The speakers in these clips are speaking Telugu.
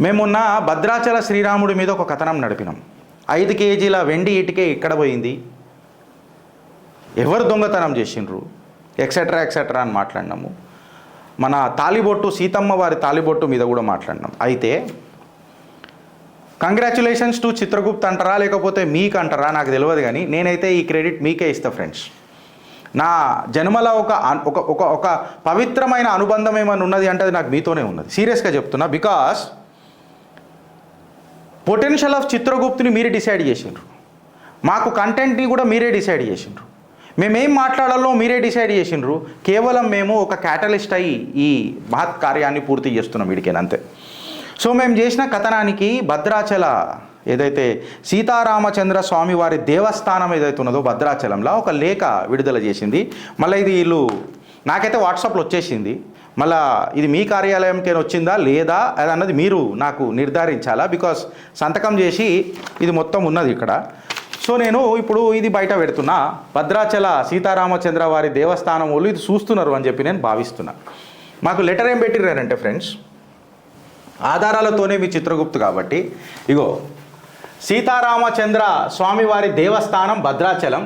మేమున్న భద్రాచల శ్రీరాముడి మీద ఒక కథనం నడిపినాం. 5 కేజీల వెండి ఇటుకే ఇక్కడ పోయింది, ఎవరు దొంగతనం చేసిండ్రు, ఎక్సెట్రా ఎక్సెట్రా అని మాట్లాడినాము. మన తాలిబొట్టు సీతమ్మ వారి తాలిబొట్టు మీద కూడా మాట్లాడినాం. అయితే కంగ్రాచులేషన్స్ టు చిత్రగుప్త్ అంటారా లేకపోతే మీకు అంటారా నాకు తెలియదు, కానీ నేనైతే ఈ క్రెడిట్ మీకే ఇస్తా ఫ్రెండ్స్. నా జన్మలో ఒక పవిత్రమైన అనుబంధం ఏమైనా ఉన్నది అంటే అది నాకు మీతోనే ఉన్నది. సీరియస్గా చెప్తున్నా. బికాస్ పొటెన్షియల్ ఆఫ్ చిత్రగుప్తుని మీరే డిసైడ్ చేసిండ్రు, మాకు కంటెంట్ని కూడా మీరే డిసైడ్ చేసిండ్రు, మేమేం మాట్లాడాలో మీరే డిసైడ్ చేసిండ్రు. కేవలం మేము ఒక క్యాటలిస్ట్ అయ్యి ఈ మహత్ కార్యాన్ని పూర్తి చేస్తున్నాం వీడికేనంతే. సో మేము చేసిన కథనానికి భద్రాచల ఏదైతే సీతారామచంద్ర స్వామి వారి దేవస్థానం ఏదైతే ఉన్నదో భద్రాచలంలో ఒక లేఖ విడుదల చేసింది. మళ్ళీ ఇది వీళ్ళు నాకైతే వాట్సాప్లో వచ్చేసింది. మళ్ళీ ఇది మీ కార్యాలయంకే వచ్చిందా లేదా అది అన్నది మీరు నాకు నిర్ధారించాలా, బికాస్ సంతకం చేసి ఇది మొత్తం ఉన్నది ఇక్కడ. సో నేను ఇప్పుడు ఇది బయట పెడుతున్నా. భద్రాచల సీతారామచంద్ర వారి దేవస్థానం వాళ్ళు ఇది చూస్తున్నారు అని చెప్పి నేను భావిస్తున్నా. మాకు లెటర్ ఏం పెట్టిర్రారంటే ఫ్రెండ్స్, ఆధారాలతోనే మీ చిత్రగుప్తు కాబట్టి, ఇగో సీతారామచంద్ర స్వామివారి దేవస్థానం Bhadrachalam,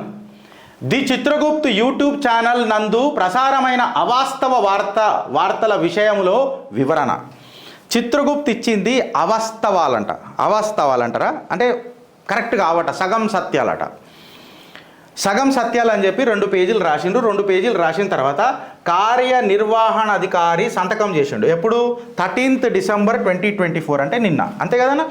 the Chitragupt YouTube channel నందు ప్రసారమైన అవాస్తవ వార్తల విషయంలో వివరణ. చిత్రగుప్త్ ఇచ్చింది అవాస్తవాలంటారా అంటే కరెక్ట్ కావట, సగం సత్యాలట. సగం సత్యాలు అని చెప్పి 2 పేజీలు రాసిండు. 2 పేజీలు రాసిన తర్వాత కార్యనిర్వహణాధికారి సంతకం చేసిండు. ఎప్పుడు? 13th December 2024 అంటే నిన్న, అంతే కదన్నా.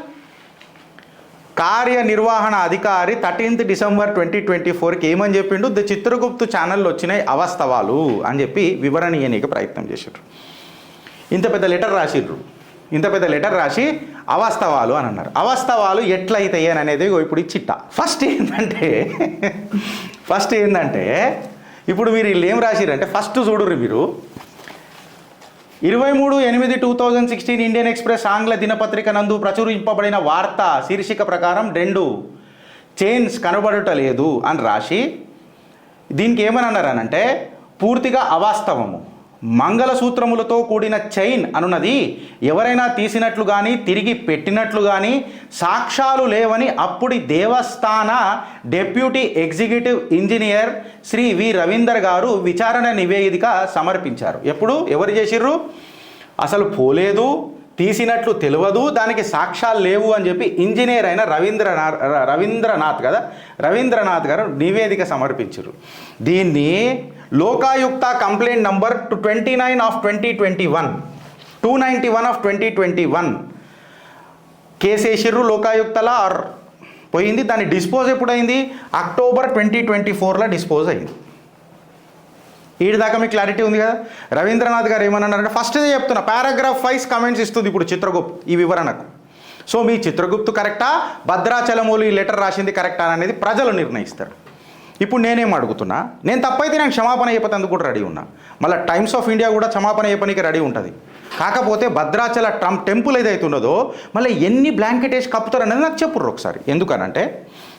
కార్యనిర్వహణ అధికారి 13th December 2024కి ఏమని చెప్పిండు? ది చిత్రగుప్తు ఛానల్లో వచ్చినాయి అవాస్తవాలు అని చెప్పి వివరణ ఇయ్యనీకి ప్రయత్నం చేసిండ్రు. ఇంత పెద్ద లెటర్ రాసి అవాస్తవాలు అని అన్నారు. అవాస్తవాలు ఎట్లయితాయి అని అనేది ఇప్పుడు ఈ చిట్టా. ఫస్ట్ ఏంటంటే ఇప్పుడు మీరు వీళ్ళు ఏం రాసిరంటే, ఫస్ట్ చూడుర్రి మీరు, 23/8/2016 ఇండియన్ ఎక్స్ప్రెస్ ఆంగ్ల దినపత్రిక నందు ప్రచురింపబడిన వార్త శీర్షిక ప్రకారం 2 చైన్స్ కనబడటలేదు అని రాసి, దీనికి ఏమని అన్నారనంటే పూర్తిగా అవాస్తవము. మంగళసూత్రములతో కూడిన చైన్ అనున్నది ఎవరైనా తీసినట్లు కానీ తిరిగి పెట్టినట్లు కానీ సాక్ష్యాలు లేవని అప్పుడి దేవస్థాన డెప్యూటీ ఎగ్జిక్యూటివ్ ఇంజనీర్ శ్రీ వి రవీందర్ గారు విచారణ నివేదిక సమర్పించారు. ఎవరు చేసిర్రు? అసలు పోలేదు, తీసినట్లు తెలియదు, దానికి సాక్ష్యాలు లేవు అని చెప్పి ఇంజనీర్ అయిన రవీంద్రనాథ్ గారు నివేదిక సమర్పించారు. దీన్ని Lokayukta complaint number 29 of 2021 291 of 2021 case వేసిర్రు. లోకాయుక్తలా పోయింది. దాన్ని డిస్పోజ్ ఎప్పుడైంది? October 2024లో డిస్పోజ్ అయింది. వీడి దాకా మీకు క్లారిటీ ఉంది కదా. రవీంద్రనాథ్ గారు ఏమన్నారంటే, ఫస్ట్ ఇదే చెప్తున్నా, పారాగ్రాఫ్ వైజ్ కమెంట్స్ ఇస్తుంది ఇప్పుడు చిత్రగుప్త్ ఈ వివరణకు. సో మీ చిత్రగుప్తు కరెక్టా, భద్రాచలమూలు ఈ లెటర్ రాసింది కరెక్టా అనేది ప్రజలు నిర్ణయిస్తారు. ఇప్పుడు నేనేం అడుగుతున్నా, నేను తప్పైతే నేను క్షమాపణ చెప్పేందుకు కూడా రెడీ ఉన్నా. మళ్ళీ టైమ్స్ ఆఫ్ ఇండియా కూడా క్షమాపణ చెప్పనీకి రెడీ ఉంటుంది. కాకపోతే భద్రాచల టెంపుల్ ఏదైతే ఉన్నదో మళ్ళీ ఎన్ని బ్లాంకెట్ వేసి కప్పుతారు అనేది నాకు చెప్పుర్రు ఒకసారి. ఎందుకనంటే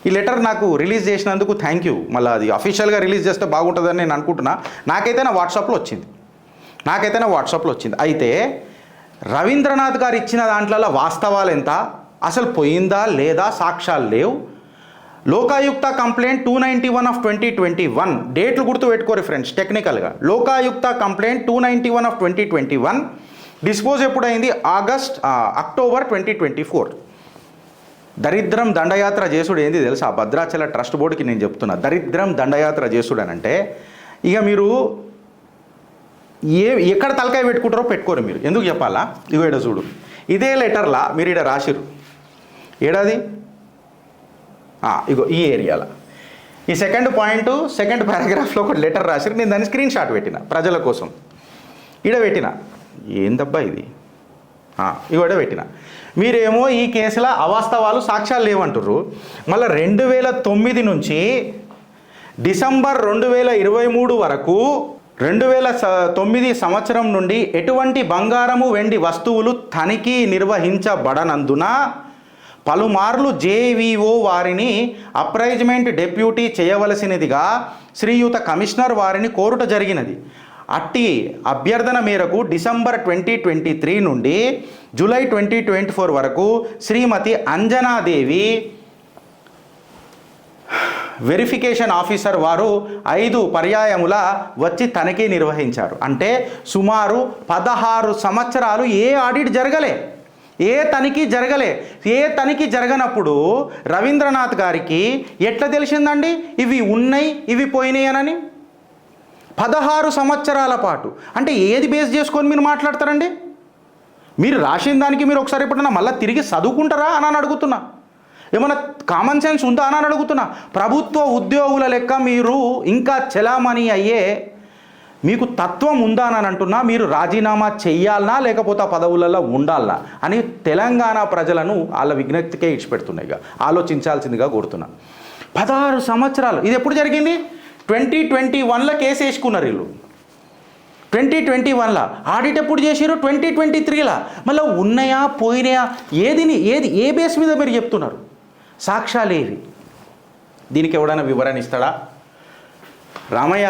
ఈ లెటర్ నాకు రిలీజ్ చేసినందుకు థ్యాంక్ యూ. మళ్ళీ అది అఫీషియల్గా రిలీజ్ చేస్తే బాగుంటుందని నేను అనుకుంటున్నా. నాకైతే నా వాట్సాప్లో వచ్చింది. అయితే రవీంద్రనాథ్ గారు ఇచ్చిన దాంట్లో వాస్తవాలు ఎంత, అసలు పోయిందా లేదా, సాక్ష్యాలు లేవు. లోకాయుక్త కంప్లైంట్ 291 of 2021 డేట్లు గుర్తు పెట్టుకోరు ఫ్రెండ్స్ టెక్నికల్గా. లోకాయుక్త కంప్లైంట్ 291 of 2021 డిస్పోజ్ ఎప్పుడైంది? అక్టోబర్ 2024. దరిద్రం దండయాత్ర చేసుడు ఏంది తెలుసా? భద్రాచల ట్రస్ట్ బోర్డుకి నేను చెప్తున్నా, దరిద్రం దండయాత్ర చేసుడు అని అంటే ఇక మీరు ఎక్కడ తలకాయ పెట్టుకుంటారో పెట్టుకోరు మీరు. ఎందుకు చెప్పాలా? ఇగో ఈడ చూడు, ఇదే లెటర్లా మీరు ఈడ రాసిరు. ఏడాది ఇగో ఈ ఏరియాలో ఈ సెకండ్ పారాగ్రాఫ్లో ఒక లెటర్ రాసిరు. నేను దాన్ని స్క్రీన్ షాట్ పెట్టిన ప్రజల కోసం. ఈడ పెట్టిన, ఏందబ్బా ఇది, ఇగోడ పెట్టిన. మీరేమో ఈ కేసులో అవాస్తవాలు సాక్ష్యాలు లేవంటారు. మళ్ళీ 2009 నుంచి డిసెంబర్ 2023 వరకు 2009 సంవత్సరం నుండి ఎటువంటి బంగారము వెండి వస్తువులు తనిఖీ నిర్వహించబడనందున పలుమార్లు జేవీఓ వారిని అప్రైజ్మెంట్ డెప్యూటీ చేయవలసినదిగా శ్రీయుత కమిషనర్ వారిని కోరుట జరిగినది. అట్టి అభ్యర్థన మేరకు డిసెంబర్ 2023 నుండి జూలై 2024 వరకు శ్రీమతి అంజనాదేవి వెరిఫికేషన్ ఆఫీసర్ వారు 5 పర్యాయముల వచ్చి తనిఖీ నిర్వహించారు. అంటే సుమారు 16 సంవత్సరాలు ఏ ఆడిట్ జరగలే, ఏ తనిఖీ జరగలే. ఏ తనిఖీ జరగనప్పుడు రవీంద్రనాథ్ గారికి ఎట్లా తెలిసిందండి ఇవి ఉన్నాయి ఇవి పోయినాయి అని? 16 సంవత్సరాల పాటు. అంటే ఏది బేస్ చేసుకొని మీరు మాట్లాడతారండి? మీరు రాసిన దానికి మీరు ఒకసారి ఎప్పుడన్నా మళ్ళీ తిరిగి చదువుకుంటారా అని అడుగుతున్నా. ఏమన్నా కామన్ సెన్స్ ఉందా అని అడుగుతున్నా. ప్రభుత్వ ఉద్యోగుల లెక్క మీరు ఇంకా చెలామణి అయ్యే మీకు తత్వం ఉందా అని అంటున్నా. మీరు రాజీనామా చెయ్యాలనా లేకపోతే ఆ పదవులలో ఉండాలనా అని తెలంగాణ ప్రజలను వాళ్ళ విజ్ఞప్తికే ఇచ్చిపెడుతున్నాయి. ఆలోచించాల్సిందిగా కోరుతున్నా. 16 సంవత్సరాలు. ఇది ఎప్పుడు జరిగింది? 2021లో కేసు వేసుకున్నారు వీళ్ళు. 2021లో ఆడిట్ ఎప్పుడు చేసారు? 2023లో. మళ్ళీ ఉన్నాయా పోయినాయా ఏ బేస్ మీద మీరు చెప్తున్నారు? సాక్ష్యాలు ఏవి? దీనికి ఎవడైనా వివరణ ఇస్తాడా? రామయ్య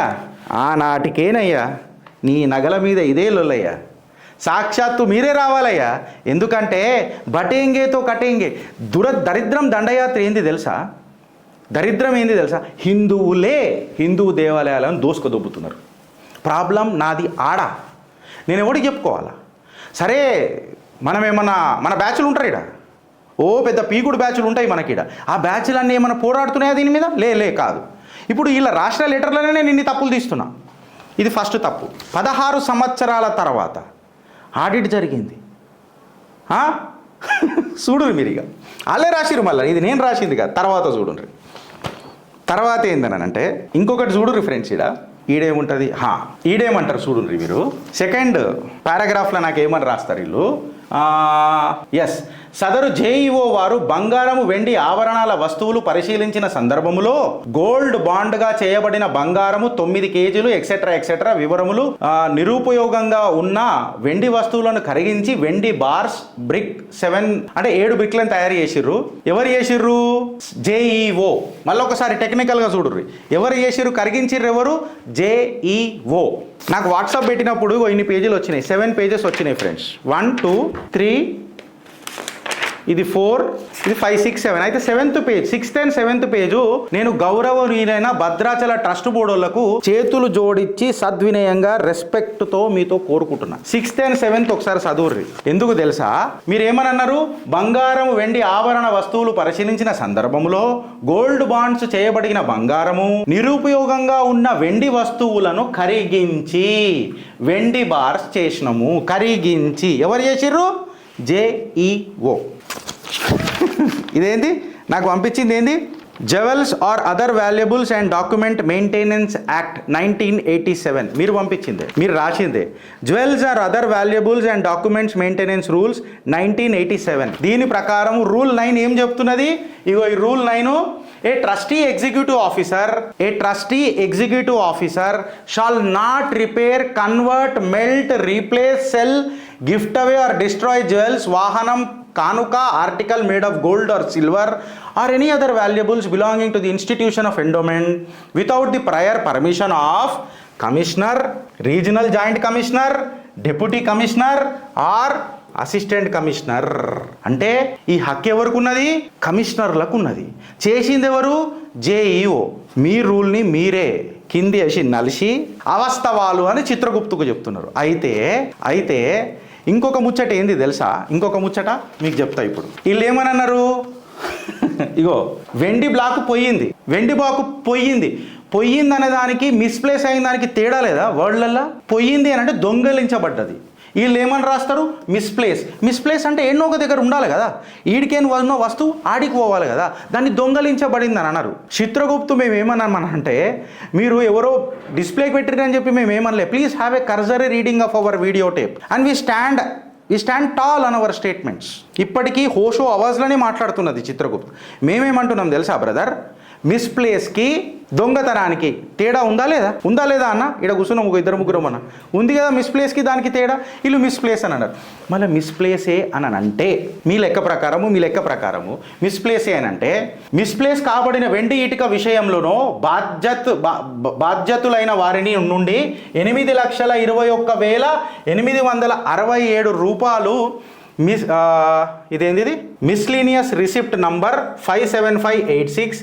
ఆనాటికేనయ్యా నీ నగల మీద ఇదే లొల్లయ్యా. సాక్షాత్తు మీరే రావాలయ్యా. ఎందుకంటే బటేంగేతో కటేంగే దరిద్రం దండయాత్ర ఏంది తెలుసా? దరిద్రం ఏంది తెలుసా? హిందూ దేవాలయాలను దోసుకుదొబ్బుతున్నారు. ప్రాబ్లం నాది ఆడ. నేను ఎవడికి చెప్పుకోవాలా? సరే మనమేమన్నా మన బ్యాచ్లు ఉంటారు ఇక్కడ, ఓ పెద్ద పీకుడు బ్యాచ్లు ఉంటాయి మనకిడ. ఆ బ్యాచ్లన్నీ ఏమైనా పోరాడుతున్నాయా దీని మీద? లే కాదు. ఇప్పుడు ఇలా రాష్ట్ర లెటర్లోనే నేను ఇన్ని తప్పులు తీస్తున్నా. ఇది ఫస్ట్ తప్పు. 16 సంవత్సరాల తర్వాత ఆడిట్ జరిగింది. చూడురు మీరు, ఇక వాళ్ళే రాసిరు. మళ్ళీ ఇది నేను రాసింది కాదు, తర్వాత చూడుండ్రి. తర్వాత ఏందనంటే ఇంకొకటి చూడుర్రి ఫ్రెండ్స్, ఈడేముంటుంది, ఈడేమంటారు చూడుండ్రి మీరు. సెకండ్ పారాగ్రాఫ్లో నాకు ఏమని రాస్తారు వీళ్ళు. ఎస్, సదరు జేఈఓ వారు బంగారము వెండి ఆభరణాల వస్తువులు పరిశీలించిన సందర్భములో గోల్డ్ బాండ్గా చేయబడిన బంగారము 9 కేజీలు ఎక్సెట్రా వివరములు నిరుపయోగంగా ఉన్న వెండి వస్తువులను కరిగించి వెండి బార్స్ బ్రిక్ 7 బ్రిక్లను తయారు చేసిర్రు. ఎవరు చేసిర్రు? జేఈఓ. మళ్ళీ ఒకసారి టెక్నికల్గా చూడుర్రి. ఎవరు చేసిర్రు? కరిగించిర్రు ఎవరు? జేఈఓ. నాకు వాట్సాప్ పెట్టినప్పుడు ఇన్ని పేజీలు వచ్చినాయి, 7 పేజెస్ వచ్చినాయి ఫ్రెండ్స్. 1 2 3 ఇది 4 ఇది 5 6 7. అయితే 7th page, 6th and 7th page నేను గౌరవనీయులైన భద్రాచల ట్రస్ట్ బోర్డులకు చేతులు జోడించి సద్వినయంగా రెస్పెక్ట్తో మీతో కోరుకుంటున్నా. 6th and 7th ఒకసారి చదువుర్రి. ఎందుకు తెలుసా? మీరేమనన్నారు? బంగారం వెండి ఆభరణ వస్తువులు పరిశీలించిన సందర్భంలో గోల్డ్ బాండ్స్ చేయబడిన బంగారము నిరుపయోగంగా ఉన్న వెండి వస్తువులను కరిగించి వెండి బార్స్ చేసినాము. కరిగించి ఎవరు చేసిర్రు? జేఈఓ. ఇదేంది నాకు పంపించింది ఏంది? Jewels or other valuables and document maintenance act 1987 మీరు పంపించిందే, మీరు రాసిందే. Jewels or other valuables and documents maintenance rules 1987. దీని ప్రకారం రూల్ 9 ఏం చెప్తున్నది? ఇగో ఈ rule 9, A trustee executive officer shall not repair, convert, melt, replace, sell, gift away or destroy jewels, vahanam, kanuka, article made of gold or silver or any other valuables belonging to the institution of endowment without the prior permission of commissioner, regional joint commissioner, deputy commissioner or assistant commissioner. అంటే ఈ హక్కు ఎవరికి ఉన్నది? కమిషనర్లకు ఉన్నది. చేసింది ఎవరు? జేఈఓ. మీ రూల్ని మీరే కింది వేసి నలిసి అవాస్తవాలు అని చిత్రగుప్తుకు చెప్తున్నారు. అయితే ఇంకొక ముచ్చట ఏంది తెలుసా? ఇంకొక ముచ్చట మీకు చెప్తా ఇప్పుడు. వీళ్ళు ఏమని అన్నారు? ఇగో వెండి బ్లాక్ పోయింది అనే దానికి మిస్ప్లేస్ అయిన దానికి తేడా లేదా? వర్డ్లల్లో పోయింది అని అంటే దొంగలించబడ్డది. వీళ్ళు ఏమని రాస్తారు? మిస్ప్లేస్ అంటే ఎన్నో ఒక దగ్గర ఉండాలి కదా. ఈడికేను ఉన్న వస్తువు ఆడికి పోవాలి కదా, దాన్ని దొంగలించబడింది అని అన్నారు. చిత్రగుప్తు మేము ఏమన్నామంటే, మీరు ఎవరో డిస్ప్లేకి పెట్టిరని చెప్పి మేము ఏమనలే. Please have a cursory reading of our video tape and we stand tall on our statements. ఇప్పటికీ హోషో అవాజ్లోనే మాట్లాడుతున్నది చిత్రగుప్తు. మేమేమంటున్నాం తెలుసా బ్రదర్? మిస్ప్లేస్కి దొంగతనానికి తేడా ఉందా లేదా అన్న? ఇక్కడ కూర్చున్నాం ఒక ఇద్దరు ముగ్గురం అన్న, ఉంది కదా మిస్ప్లేస్కి దానికి తేడా. వీళ్ళు మిస్ప్లేస్ అని అన్నారు. మళ్ళీ మిస్ప్లేసే అని అంటే మీ లెక్క ప్రకారము మిస్ప్లేసే అని అంటే మిస్ప్లేస్ కాబడిన వెండి ఇటుక విషయంలోనో బాధ్యతులైన వారిని నుండి 8,21,867 రూపాయలు ఇదేంది miscellaneous receipt number 57586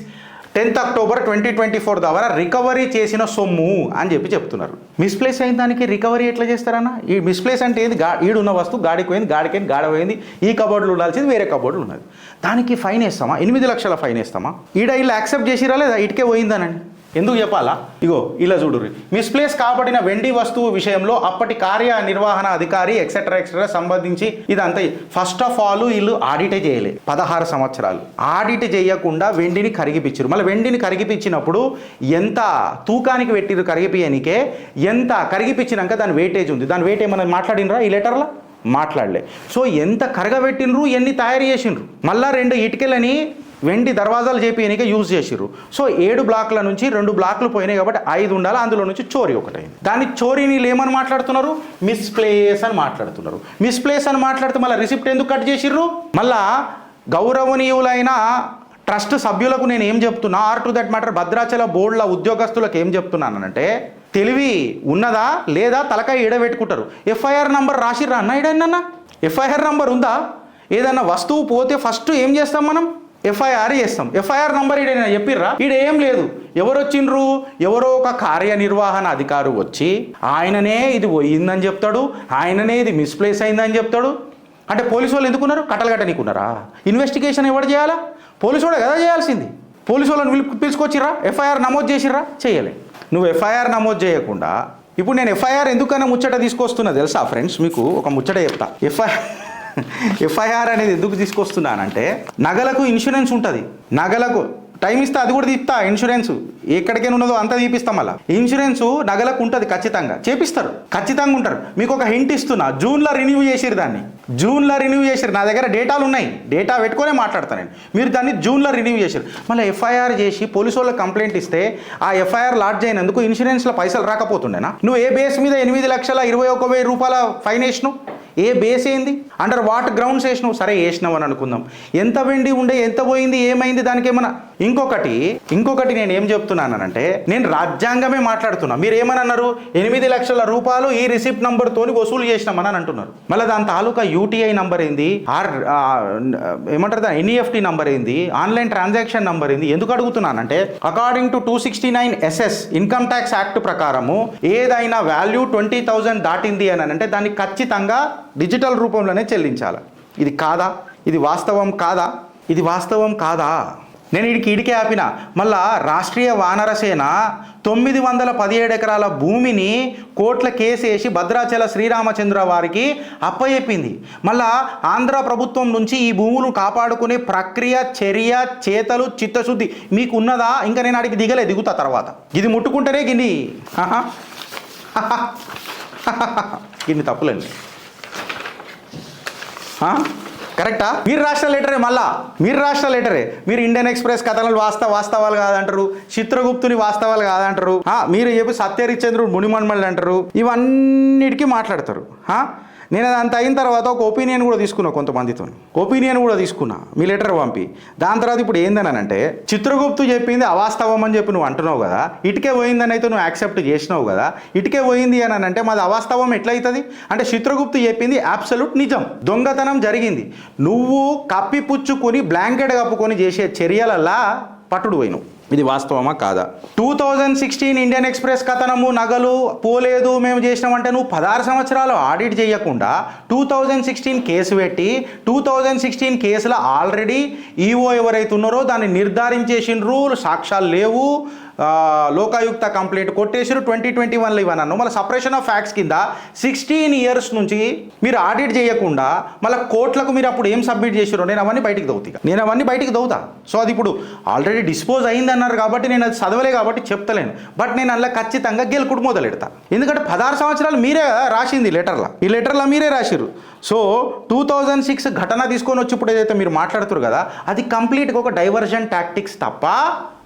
10th October 2024 ద్వారా రికవరీ చేసిన సొమ్ము అని చెప్తున్నారు. మిస్ప్లేస్ అయిన దానికి రికవరీ ఎట్లా చేస్తారన్న? ఈ మిస్ప్లేస్ అంటే ఏంది? ఈడున్న వస్తువు గాడికి పోయింది, గాడ పోయింది, ఈ కబోర్డులు ఉండాల్సింది వేరే కబోర్డులు ఉన్నది, దానికి ఫైన్ వేస్తామా? 8 లక్షల ఫైన్ వేస్తామా? వీళ్ళు యాక్సెప్ట్ చేసిరా లేదా? ఇటుకే పోయిందనండి. ఎందుకు చెప్పాలా? ఇగో ఇలా చూడుర్రి. మిస్ప్లేస్ కాబడిన వెండి వస్తువు విషయంలో అప్పటి కార్యనిర్వహణ అధికారి ఎక్సెట్రా సంబంధించి ఇదంతా ఫస్ట్ ఆఫ్ ఆల్ వీళ్ళు ఆడిటే చేయలే. 16 సంవత్సరాలు ఆడిట్ చేయకుండా వెండిని కరిగిపించారు. మళ్ళీ వెండిని కరిగిపించినప్పుడు ఎంత తూకానికి పెట్టిరు కరిగిపియనికే, ఎంత కరిగిపించినాక దాని వెయిటేజ్ ఉంది. దాని వెయిట్ ఏమన్నా మాట్లాడినరా ఈ లెటర్లో? మాట్లాడలే. సో ఎంత కరగబెట్టినరు, ఎన్ని తయారు చేసిండ్రు. మళ్ళా 2 ఇటుకలని వెండి దర్వాజాలు చేపియనిక యూజ్ చేసిర్రు. సో 7 బ్లాక్ల నుంచి 2 బ్లాక్లు పోయినాయి కాబట్టి 5 ఉండాలి. అందులో నుంచి చోరీ ఒకటైంది. దాని చోరీని ఏమని మాట్లాడుతున్నారు? మిస్ప్లేస్ అని మాట్లాడుతున్నారు. మిస్ప్లేస్ అని మాట్లాడితే మళ్ళీ రిసిప్ట్ ఎందుకు కట్ చేసిర్రు? మళ్ళా గౌరవనీయులైన ట్రస్ట్ సభ్యులకు నేను ఏం చెప్తున్నా, or to that matter Bhadrachala బోర్డుల ఉద్యోగస్తులకు ఏం చెప్తున్నానంటే, తెలివి ఉన్నదా లేదా తలకాయ ఎడబెట్టుకుంటారు. ఎఫ్ఐఆర్ నంబర్ రాసిర్రా అన్న? ఏడన్నా ఎఫ్ఐఆర్ నంబర్ ఉందా? ఏదన్నా వస్తువు పోతే ఫస్ట్ ఏం చేస్తాం మనం? ఎఫ్ఐఆర్ చేస్తాం. ఎఫ్ఐఆర్ నంబర్ ఈడైనా చెప్పిర్రా? ఈడ ఏం లేదు. ఎవరు వచ్చిండ్రు? ఎవరో ఒక కార్యనిర్వహణ అధికారి వచ్చి ఆయననే ఇది పోయిందని చెప్తాడు, ఆయననే ఇది మిస్ప్లేస్ అయిందని చెప్తాడు. అంటే పోలీసు వాళ్ళు ఎందుకున్నారు? కట్టలుగట్టనీకున్నారా? ఇన్వెస్టిగేషన్ ఎవరు చేయాలా? పోలీసు వాడే కదా చేయాల్సింది. పోలీసు వాళ్ళని పిలుచుకొచ్చిర్రా? ఎఫ్ఐఆర్ నమోదు చేసిర్రా? చేయలే. నువ్వు ఎఫ్ఐఆర్ నమోదు చేయకుండా ఇప్పుడు నేను ఎఫ్ఐఆర్ ఎందుకన్నా ముచ్చట తీసుకొస్తున్నా తెలుసా ఫ్రెండ్స్? మీకు ఒక ముచ్చట చెప్తా. ఎఫ్ఐఆర్ అనేది ఎందుకు తీసుకొస్తున్నానంటే, నగలకు ఇన్సూరెన్స్ ఉంటుంది. నగలకు టైం ఇస్తే అది కూడా తీస్తా. ఇన్సూరెన్స్ ఎక్కడికైనా ఉన్నదో అంతా తీపిస్తాం. అలా ఇన్సూరెన్స్ నగలకు ఉంటుంది, ఖచ్చితంగా చేపిస్తారు, ఖచ్చితంగా ఉంటారు. మీకు ఒక హింట్ ఇస్తున్నా, జూన్లో రిన్యూ చేసిరు దాన్ని. జూన్లో రిన్యూ చేసిరు. నా దగ్గర డేటాలు ఉన్నాయి, డేటా పెట్టుకునే మాట్లాడతాను నేను. మీరు దాన్ని జూన్లో రిన్యూ చేసిరు. మళ్ళీ ఎఫ్ఐఆర్ చేసి పోలీసు వాళ్ళకి కంప్లైంట్ ఇస్తే ఆ ఎఫ్ఐఆర్ లాడ్జ్ అయినందుకు ఇన్సూరెన్స్లో పైసలు రాకపోతుండేనా? నువ్వు ఏ బేస్ మీద 8,21,000 రూపాయల ఫైన్ వేసినావు? ఏ బేస్ ఏంది? అండర్ వాట్ గ్రౌండ్స్ వేసినావు? సరే వేసినావు అని అనుకుందాం. ఎంత వెండి ఉండే, ఎంత పోయింది, ఏమైంది, దానికి ఏమన్నా? ఇంకొకటి నేను ఏం చెప్తున్నానంటే, నేను రాజ్యాంగమే మాట్లాడుతున్నా. మీరు ఏమని అన్నారు? 8 లక్షల రూపాయలు ఈ రిసిప్ట్ నంబర్తోని వసూలు చేసినామని అంటున్నారు. మళ్ళీ దాని తాలూకా యూటీఐ నంబర్ ఏంది, ఏమంటారు దాని ఎన్ఈఎఫ్టీ నంబర్ ఏంది, ఆన్లైన్ ట్రాన్సాక్షన్ నంబర్ ఏంది? ఎందుకు అడుగుతున్నానంటే, according to 269 SS income tax act ప్రకారము ఏదైనా వాల్యూ 20,000 దాటింది అని అంటే దాన్ని ఖచ్చితంగా డిజిటల్ రూపంలోనే చెల్లించాలి. ఇది కాదా? ఇది వాస్తవం కాదా? నేను ఇడికే ఆపిన. మళ్ళా రాష్ట్రీయ వానరసేన 917 ఎకరాల భూమిని కోట్ల కేసేసి భద్రాచల శ్రీరామచంద్ర వారికి అప్పచెప్పింది. మళ్ళా ఆంధ్ర ప్రభుత్వం నుంచి ఈ భూములు కాపాడుకునే ప్రక్రియ, చర్య, చేతలు, చిత్తశుద్ధి మీకు ఉన్నదా? ఇంకా నేను అడిగి దిగుతా తర్వాత. ఇది ముట్టుకుంటేనే గిన్ని తప్పులండి. కరెక్టా? మీరు రాష్ట్ర లెటరే. మీరు ఇండియన్ ఎక్స్ప్రెస్ కథనాలు వాస్తవాలు కాదంటారు, చిత్రగుప్తుని వాస్తవాలు కాదంటారు, మీరు చెప్పి సత్యహరిశ్చంద్రుడు మునిమన్మల్ని అంటారు. ఇవన్నిటికీ మాట్లాడతారు. నేను అదంతా అయిన తర్వాత ఒక ఒపీనియన్ కూడా తీసుకున్నా, కొంతమందితో మీ లెటర్ పంపి. దాని తర్వాత ఇప్పుడు ఏందనంటే, చిత్రగుప్తు చెప్పింది అవాస్తవం అని చెప్పి నువ్వు అంటున్నావు కదా, ఇటుకే పోయిందని అయితే నువ్వు యాక్సెప్ట్ చేసినావు కదా, ఇటుకే పోయింది అని అంటే మాది అవాస్తవం ఎట్లయితుంది? అంటే చిత్రగుప్తు చెప్పింది అబ్సల్యూట్ నిజం. దొంగతనం జరిగింది. నువ్వు కప్పిపుచ్చుకొని బ్లాంకెట్ కప్పుకొని చేసే చర్యలల్లా పట్టుడు పోయినావు. ఇది వాస్తవమా కాదా? 2016 ఇండియన్ ఎక్స్ప్రెస్ కథనము, నగలు పోలేదు మేము చేసినామంటే నువ్వు 16 సంవత్సరాలు ఆడిట్ చేయకుండా 2016 కేసు పెట్టి 2016 కేసులో ఆల్రెడీ ఈఓ ఎవరైతే ఉన్నారో దాన్ని నిర్ధారించేసిండ్రు, సాక్ష్యాలు లేవు, లోకాయుక్త కంప్లైంట్ కొట్టేసారు. 2021లో ఇవన్నీ మళ్ళీ సపరేషన్ ఆఫ్ ఫ్యాక్ట్స్ కింద 16 ఇయర్స్ నుంచి మీరు ఆడిట్ చేయకుండా మళ్ళీ కోర్టులకు మీరు అప్పుడు ఏం సబ్మిట్ చేసారో నేను అవన్నీ బయటికి దౌతా. సో అది ఇప్పుడు ఆల్రెడీ డిస్పోజ్ అయింది అన్నారు కాబట్టి నేను అది చదవలే కాబట్టి చెప్తలేను. బట్ నేను అందులో ఖచ్చితంగా గెలుకుడు మొదలెడతా. ఎందుకంటే 16 సంవత్సరాలు మీరే రాసింది ఈ లెటర్లో మీరే రాసిరు. సో 2006 ఘటన తీసుకొని వచ్చి ఇప్పుడు ఏదైతే మీరు మాట్లాడుతారు కదా, అది కంప్లీట్గా ఒక డైవర్జన్ టాక్టిక్స్ తప్ప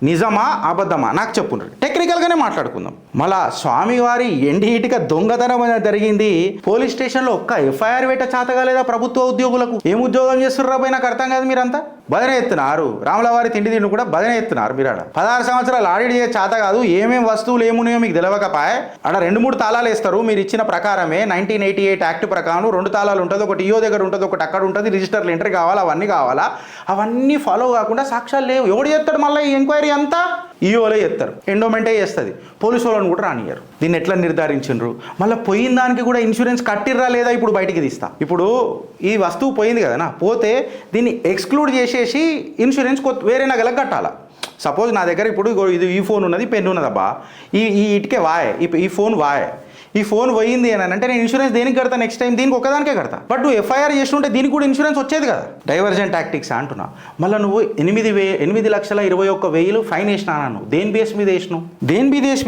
నిజమా అబద్ధమా నాకు చెప్పుండ్రి, టెక్నికల్గానే మాట్లాడుకుందాం. మళ్ళా స్వామివారి ఎండిహిటిక దొంగతనం అనేది జరిగింది పోలీస్ స్టేషన్లో ఒక్క ఎఫ్ఐఆర్ పెట్ట చేతగాలేదా ప్రభుత్వ ఉద్యోగులకు? ఏం ఉద్యోగం చేస్తుర్రా పోయి నాకు అర్థం కాదు. మీరంతా భజన ఎత్తున్నారు, రాములవారి తిండి తిండి కూడా భజన ఎత్తున్నారు. మీరు ఆడ 16 సంవత్సరాలు ఆడిట్ చేసే చేత కాదు, ఏమేం వస్తువులు ఏమున్నాయో మీకు తెలియకపాయే. ఆడ 2-3 తాళాలు వేస్తారు మీరు ఇచ్చిన ప్రకారమే. 1988 యాక్ట్ ప్రకారం 2 తాళాలు ఉంటుంది, ఒకటి ఈఓ దగ్గర ఉంటుంది, ఒకటి అక్కడ ఉంటుంది, రిజిస్టర్లు ఎంట్రీ కావాలా, అవన్నీ కావాలా. అవన్నీ ఫాలో కాకుండా సాక్ష్యాలు లేవు. ఎవడు చేస్తాడు మళ్ళీ ఈ ఎంక్వైరీ అంతా? ఈఓలే చేస్తారు, ఎండోమెంటే చేస్తుంది, పోలీసు వాళ్ళని కూడా రానియరు. దీన్ని ఎట్లా నిర్ధారించిండ్రు? మళ్ళీ పోయిన దానికి కూడా ఇన్సూరెన్స్ కట్టిర్రా లేదా ఇప్పుడు బయటికి తీస్తా. ఇప్పుడు ఈ వస్తువు పోయింది కదనా, పోతే దీన్ని ఎక్స్క్లూడ్ చేసేసి ఇన్సూరెన్స్ వేరే నగలకు కట్టాలా. సపోజ్ నా దగ్గర ఇప్పుడు ఇది ఈ ఫోన్ ఉన్నది, పెన్ ఉన్నదబ్బా, ఈ ఇటుకే వాయే, ఈ ఫోన్ వాయే, ఈ ఫోన్ పోయింది అని అంటే నేను ఇన్సూరెన్స్ దేనికి కడతా? నెక్స్ట్ టైం దీనికి ఒకదానికే కడతా. బట్ నువ్వు ఎఫ్ఐఆర్ చేస్తుంటే దీనికి కూడా ఇన్సూరెన్స్ వచ్చేది కదా. డైవర్జన్ టాక్టిక్స్ అంటున్నా. మళ్ళీ నువ్వు 8,21,000 ఫైన్ వేసినా నువ్వు దేని బేస్ మీద వేసినావు? దేని బేస్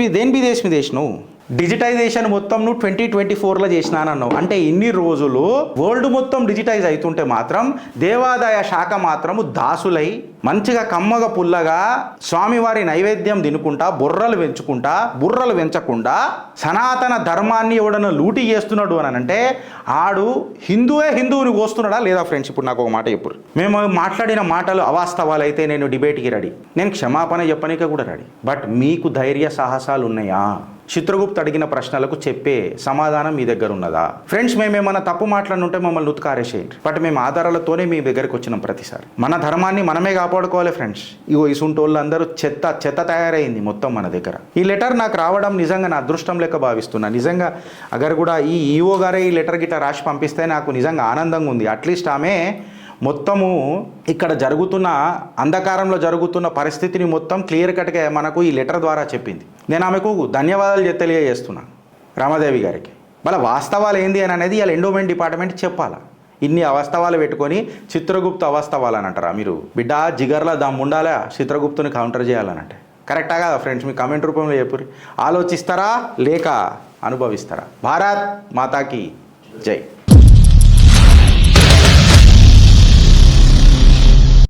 మీద వేసినావు? డిజిటైజేషన్ మొత్తం నువ్వు 2024లో చేసినానన్నావు. అంటే ఇన్ని రోజులు వరల్డ్ మొత్తం డిజిటైజ్ అవుతుంటే మాత్రం దేవాదాయ శాఖ మాత్రము దాసులై మంచిగా కమ్మగా పుల్లగా స్వామివారి నైవేద్యం తినుకుంటా బుర్రలు వెంచకుండా సనాతన ధర్మాన్ని ఎవడన్నా లూటీ చేస్తున్నాడు అని అంటే ఆడు హిందువుని కోస్తున్నాడా లేదా? ఫ్రెండ్స్ ఇప్పుడు నాకు ఒక మాట చెప్పు. మేము మాట్లాడిన మాటలు అవాస్తవాలు అయితే నేను డిబేట్కి రెడీ, నేను క్షమాపణ చెప్పనీకి కూడా రెడీ. బట్ మీకు ధైర్య సాహసాలు ఉన్నాయా? చిత్రగుప్త అడిగిన ప్రశ్నలకు చెప్పే సమాధానం మీ దగ్గర ఉన్నదా? ఫ్రెండ్స్ మేమేమన్నా తప్పు మాట్లాడుంటే మమ్మల్ని ఉత్కారేసేయండి. బట్ మేము ఆధారాలతోనే మీ దగ్గరికి వచ్చినాం. ప్రతిసారి మన ధర్మాన్ని మనమే కాపాడుకోవాలి ఫ్రెండ్స్. ఇగో ఇసుంటోళ్ళు అందరూ చెత్త తయారైంది మొత్తం మన దగ్గర. ఈ లెటర్ నాకు రావడం నిజంగా నా అదృష్టం లెక్క భావిస్తున్నా. నిజంగా అగర్ కూడా ఈ ఈఓ గారే ఈ లెటర్ గిట్ట రాసి పంపిస్తే నాకు నిజంగా ఆనందంగా ఉంది. అట్లీస్ట్ ఆమె మొత్తము ఇక్కడ జరుగుతున్న అంధకారంలో జరుగుతున్న పరిస్థితిని మొత్తం క్లియర్ కట్గా మనకు ఈ లెటర్ ద్వారా చెప్పింది. నేను ఆమెకు ధన్యవాదాలు తెలియజేస్తున్నాను రామాదేవి గారికి. మళ్ళీ వాస్తవాలు ఏంది అని అనేది ఇలా ఎండోమెంట్ డిపార్ట్మెంట్ చెప్పాలా. ఇన్ని అవాస్తవాలు పెట్టుకొని చిత్రగుప్త అవాస్తవాలు అని అంటారా మీరు? బిడ్డ జిగర్లా దమ్ముండాలా చిత్రగుప్తుని కౌంటర్ చేయాలనంటే? కరెక్టా కాదా ఫ్రెండ్స్? మీ కామెంట్ రూపంలో చెప్పుర్రి. ఆలోచిస్తారా లేక అనుభవిస్తారా? భారత్ మాతాకి జై.